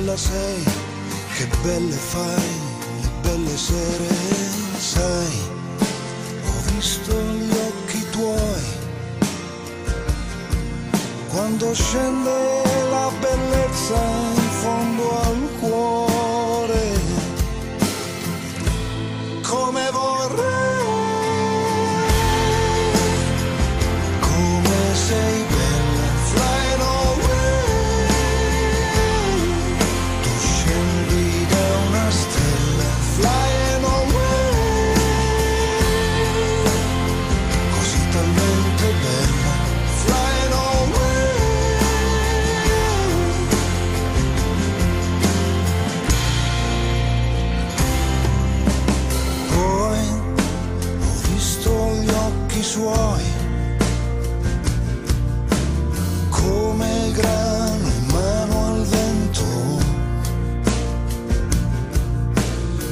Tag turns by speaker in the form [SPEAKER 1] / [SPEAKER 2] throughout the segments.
[SPEAKER 1] bella sei, che belle fai le belle sere, sai, ho visto gli occhi tuoi, quando scende la bellezza in fondo al cuore, come vorrei, come sei bella, flying away, tu scendi da una stella, flying away, così talmente bella, flying away. Poi ho visto gli occhi suoi, come il grano in mano al vento,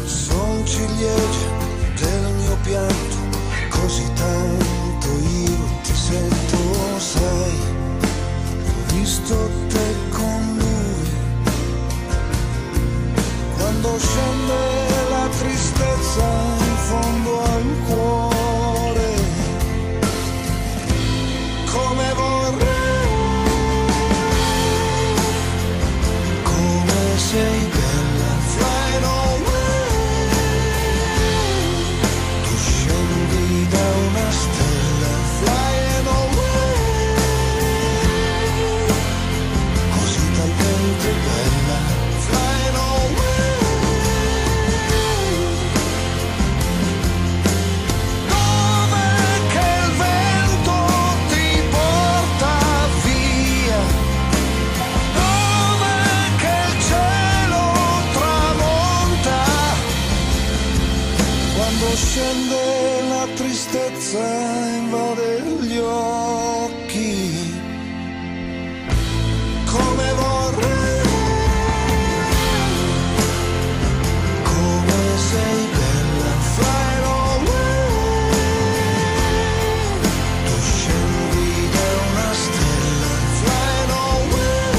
[SPEAKER 1] son ciliegie del mio pianto, così tanto io ti sento, sai, ho visto te con lui, quando scende la tristezza in fondo al cuore, come vorrei, come sei bella, flying away, tu scendi da una stella, flying away, così talmente bella, flying away. Dove che il vento ti porta via, dove che il cielo tramonta, quando scende la tristezza invade gli occhi, come vorrei, come sei bella, flying away, tu scendi da una stella, flying away,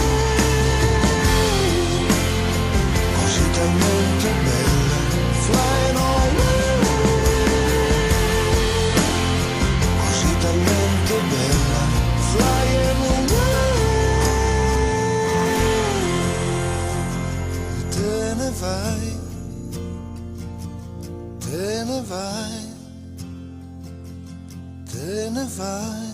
[SPEAKER 1] così talmente bella, flying away, così talmente bella, flying away. E te ne vai, te ne vai, te ne vai.